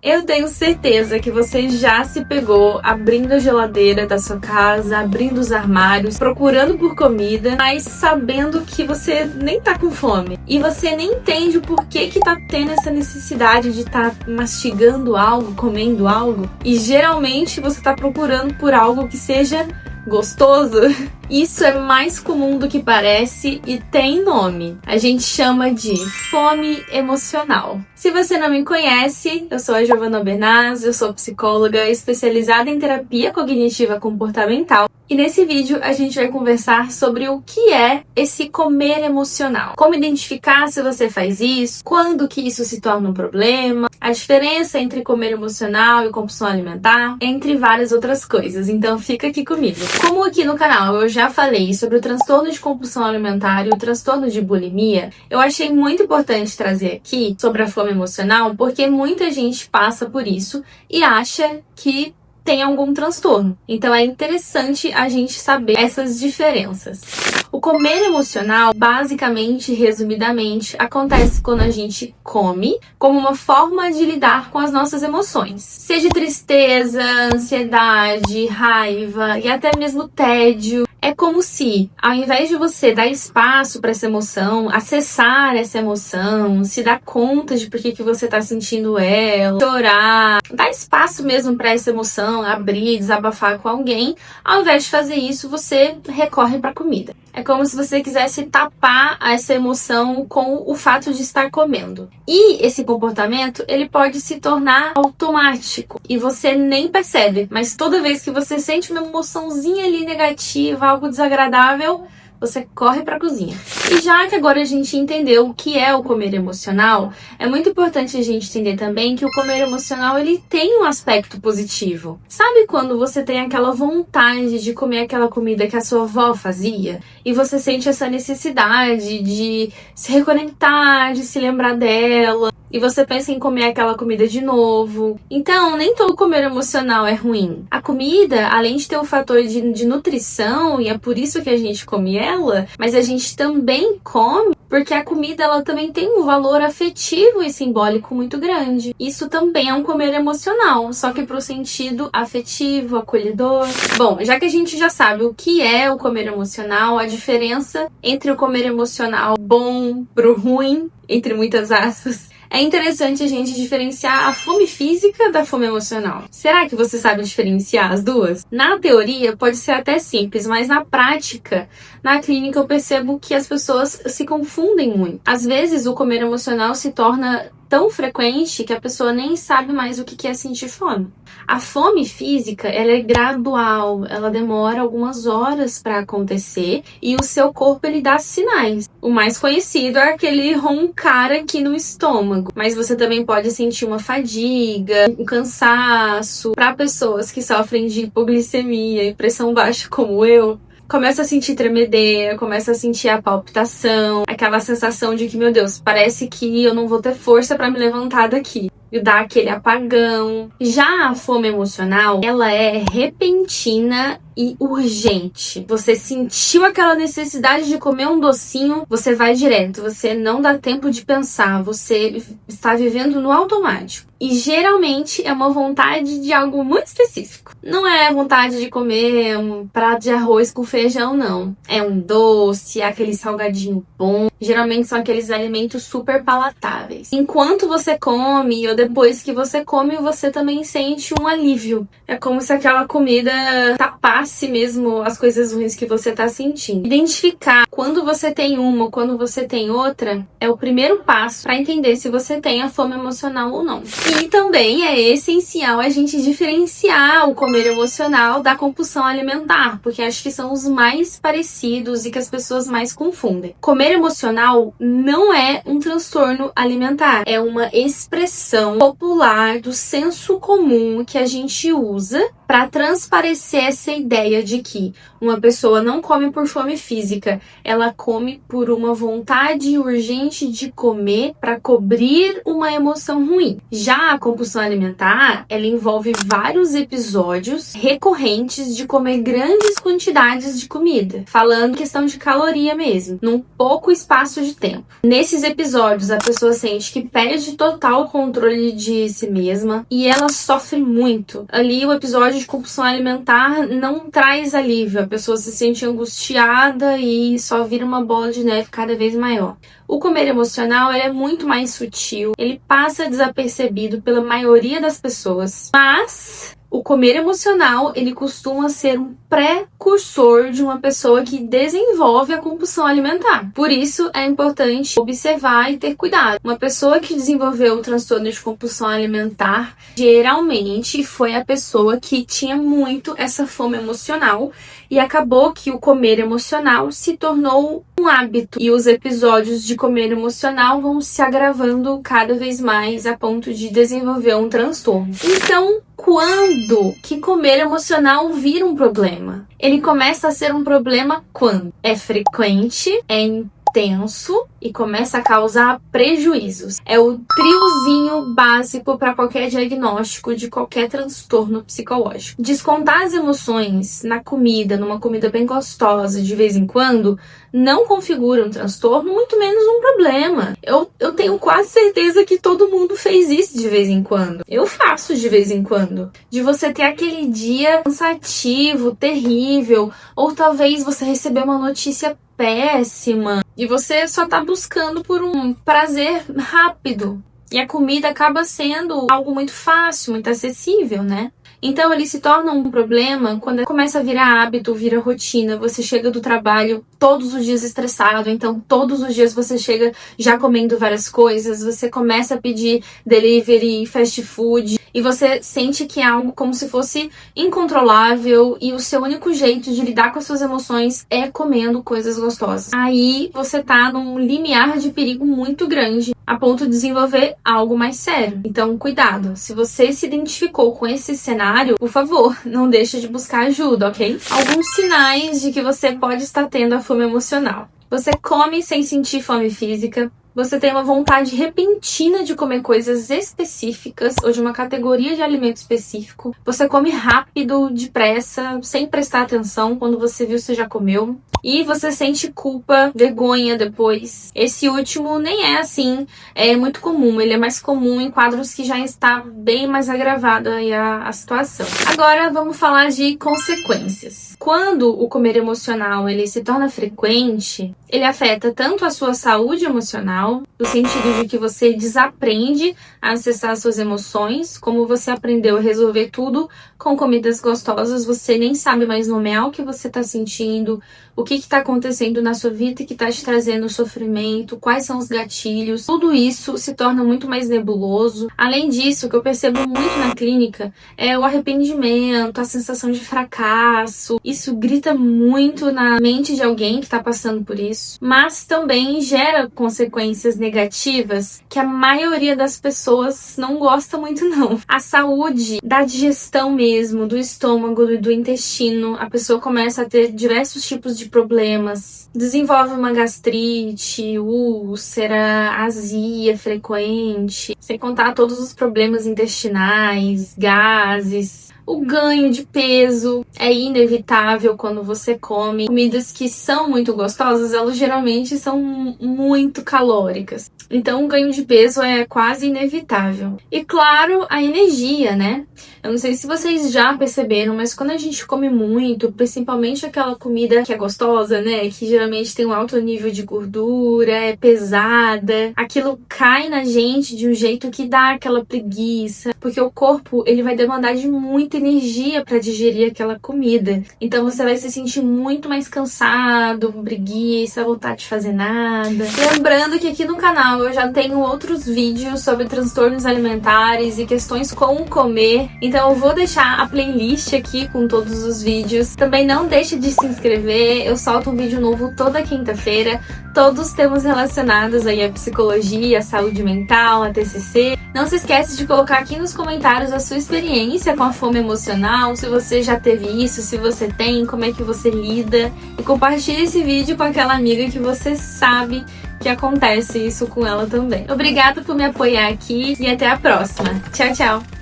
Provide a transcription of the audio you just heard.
Eu tenho certeza que você já se pegou abrindo a geladeira da sua casa, abrindo os armários, procurando por comida, mas sabendo que você nem tá com fome. E você nem entende o porquê que tá tendo essa necessidade de tá mastigando algo, comendo algo. E geralmente você tá procurando por algo que seja gostoso. Isso é mais comum do que parece e tem nome. A gente chama de fome emocional. Se você não me conhece, eu sou a Giovana Bernaz, eu sou psicóloga especializada em terapia cognitiva comportamental. E nesse vídeo a gente vai conversar sobre o que é esse comer emocional. Como identificar se você faz isso, quando que isso se torna um problema, a diferença entre comer emocional e compulsão alimentar, entre várias outras coisas. Então fica aqui comigo. Como aqui no canal eu já falei sobre o transtorno de compulsão alimentar e o transtorno de bulimia, eu achei muito importante trazer aqui sobre a fome emocional, porque muita gente passa por isso e acha que tem algum transtorno. Então é interessante a gente saber essas diferenças. O comer emocional, basicamente, resumidamente, acontece quando a gente come como uma forma de lidar com as nossas emoções. Seja tristeza, ansiedade, raiva e até mesmo tédio. É como se, ao invés de você dar espaço para essa emoção, acessar essa emoção, se dar conta de por que você está sentindo ela, chorar, dar espaço mesmo para essa emoção, abrir, desabafar com alguém, ao invés de fazer isso, você recorre para a comida. É como se você quisesse tapar essa emoção com o fato de estar comendo. E esse comportamento, ele pode se tornar automático e você nem percebe, mas toda vez que você sente uma emoçãozinha ali negativa, algo desagradável, você corre para a cozinha. E já que agora a gente entendeu o que é o comer emocional, é muito importante a gente entender também que o comer emocional ele tem um aspecto positivo. Sabe quando você tem aquela vontade de comer aquela comida que a sua avó fazia? E você sente essa necessidade de se reconectar, de se lembrar dela. E você pensa em comer aquela comida de novo. Então, nem todo comer emocional é ruim. A comida, além de ter um fator de nutrição, e é por isso que a gente come ela, mas a gente também come porque a comida ela também tem um valor afetivo e simbólico muito grande. Isso também é um comer emocional, só que pro sentido afetivo, acolhedor. Bom, já que a gente já sabe o que é o comer emocional, a diferença entre o comer emocional bom pro ruim, entre muitas aspas, é interessante a gente diferenciar a fome física da fome emocional. Será que você sabe diferenciar as duas? Na teoria pode ser até simples, mas na prática, na clínica eu percebo que as pessoas se confundem muito. Às vezes o comer emocional se torna tão frequente que a pessoa nem sabe mais o que é sentir fome. A fome física, ela é gradual, ela demora algumas horas para acontecer e o seu corpo ele dá sinais. O mais conhecido é aquele roncar aqui no estômago, mas você também pode sentir uma fadiga, um cansaço. Para pessoas que sofrem de hipoglicemia e pressão baixa como eu, começa a sentir tremedeira, começa a sentir a palpitação, aquela sensação de que, meu Deus, parece que eu não vou ter força para me levantar daqui. E dá aquele apagão. Já a fome emocional, ela é repentina e urgente. Você sentiu aquela necessidade de comer um docinho, você vai direto, você não dá tempo de pensar, você está vivendo no automático. E geralmente é uma vontade de algo muito específico. Não é vontade de comer um prato de arroz com feijão, não. É um doce, é aquele salgadinho bom. Geralmente são aqueles alimentos super palatáveis. Enquanto você come, ou depois que você come, você também sente um alívio. É como se aquela comida tapasse mesmo as coisas ruins que você tá sentindo. Identificar quando você tem uma ou quando você tem outra é o primeiro passo para entender se você tem a fome emocional ou não. E também é essencial a gente diferenciar o comer emocional da compulsão alimentar, porque acho que são os mais parecidos e que as pessoas mais confundem. Comer emocional não é um transtorno alimentar, é uma expressão popular do senso comum que a gente usa para transparecer essa ideia ideia de que uma pessoa não come por fome física, ela come por uma vontade urgente de comer para cobrir uma emoção ruim. Já a compulsão alimentar, ela envolve vários episódios recorrentes de comer grandes quantidades de comida, falando questão de caloria mesmo, num pouco espaço de tempo. Nesses episódios, a pessoa sente que perde total controle de si mesma e ela sofre muito. Ali, o episódio de compulsão alimentar não traz alívio, a pessoa se sente angustiada e só vira uma bola de neve cada vez maior. O comer emocional ele é muito mais sutil, ele passa desapercebido pela maioria das pessoas, mas o comer emocional, ele costuma ser um precursor de uma pessoa que desenvolve a compulsão alimentar. Por isso, é importante observar e ter cuidado. Uma pessoa que desenvolveu o transtorno de compulsão alimentar, geralmente foi a pessoa que tinha muito essa fome emocional e acabou que o comer emocional se tornou um hábito. E os episódios de comer emocional vão se agravando cada vez mais a ponto de desenvolver um transtorno. Então, quando que comer emocional vira um problema? Ele começa a ser um problema quando é frequente, é intenso e começa a causar prejuízos. É o triozinho básico para qualquer diagnóstico de qualquer transtorno psicológico. Descontar as emoções na comida, numa comida bem gostosa de vez em quando, não configura um transtorno, muito menos um problema. Eu tenho quase certeza que todo mundo fez isso de vez em quando. Eu faço de vez em quando. De você ter aquele dia cansativo, terrível, ou talvez você receber uma notícia péssima e você só tá buscando por um prazer rápido. E a comida acaba sendo algo muito fácil, muito acessível, né? Então ele se torna um problema quando começa a virar hábito, vira rotina. Você chega do trabalho todos os dias estressado, então todos os dias você chega já comendo várias coisas, você começa a pedir delivery, fast food, e você sente que é algo como se fosse incontrolável e o seu único jeito de lidar com as suas emoções é comendo coisas gostosas. Aí você tá num limiar de perigo muito grande, a ponto de desenvolver algo mais sério. Então, cuidado. Se você se identificou com esse cenário, por favor, não deixe de buscar ajuda, ok? Alguns sinais de que você pode estar tendo a fome emocional. Você come sem sentir fome física. Você tem uma vontade repentina de comer coisas específicas ou de uma categoria de alimento específico. Você come rápido, depressa, sem prestar atenção. Quando você viu, você já comeu. E você sente culpa, vergonha depois. Esse último nem é assim, é muito comum. Ele é mais comum em quadros que já está bem mais agravada aí a situação. Agora vamos falar de consequências. Quando o comer emocional ele se torna frequente, ele afeta tanto a sua saúde emocional, no sentido de que você desaprende a acessar suas emoções, como você aprendeu a resolver tudo com comidas gostosas, você nem sabe mais nomear o que você está sentindo, o que está acontecendo na sua vida que está te trazendo sofrimento, quais são os gatilhos, tudo isso se torna muito mais nebuloso. Além disso, o que eu percebo muito na clínica é o arrependimento, a sensação de fracasso. Isso grita muito na mente de alguém que está passando por isso, mas também gera consequências negativas que a maioria das pessoas não gosta muito não. A saúde da digestão mesmo, do estômago e do intestino, a pessoa começa a ter diversos tipos de problemas, desenvolve uma gastrite, úlcera, azia frequente, sem contar todos os problemas intestinais, gases. O ganho de peso é inevitável quando você come comidas que são muito gostosas, elas geralmente são muito calóricas. Então o ganho de peso é quase inevitável. E claro, a energia, né? Eu não sei se vocês já perceberam, mas quando a gente come muito, principalmente aquela comida que é gostosa, né? Que geralmente tem um alto nível de gordura, é pesada, aquilo cai na gente de um jeito que dá aquela preguiça, porque o corpo ele vai demandar de muita energia para digerir aquela comida. Então você vai se sentir muito mais cansado, com preguiça, vontade de fazer nada. Lembrando que aqui no canal eu já tenho outros vídeos sobre transtornos alimentares e questões com comer. Então eu vou deixar a playlist aqui com todos os vídeos. Também não deixe de se inscrever, eu solto um vídeo novo toda quinta-feira, todos temas relacionados aí à psicologia, à saúde mental, a TCC. Não se esquece de colocar aqui nos comentários a sua experiência com a fome emocional, se você já teve isso, se você tem, como é que você lida. E compartilhe esse vídeo com aquela amiga que você sabe que acontece isso com ela também. Obrigada por me apoiar aqui e até a próxima. Tchau, tchau!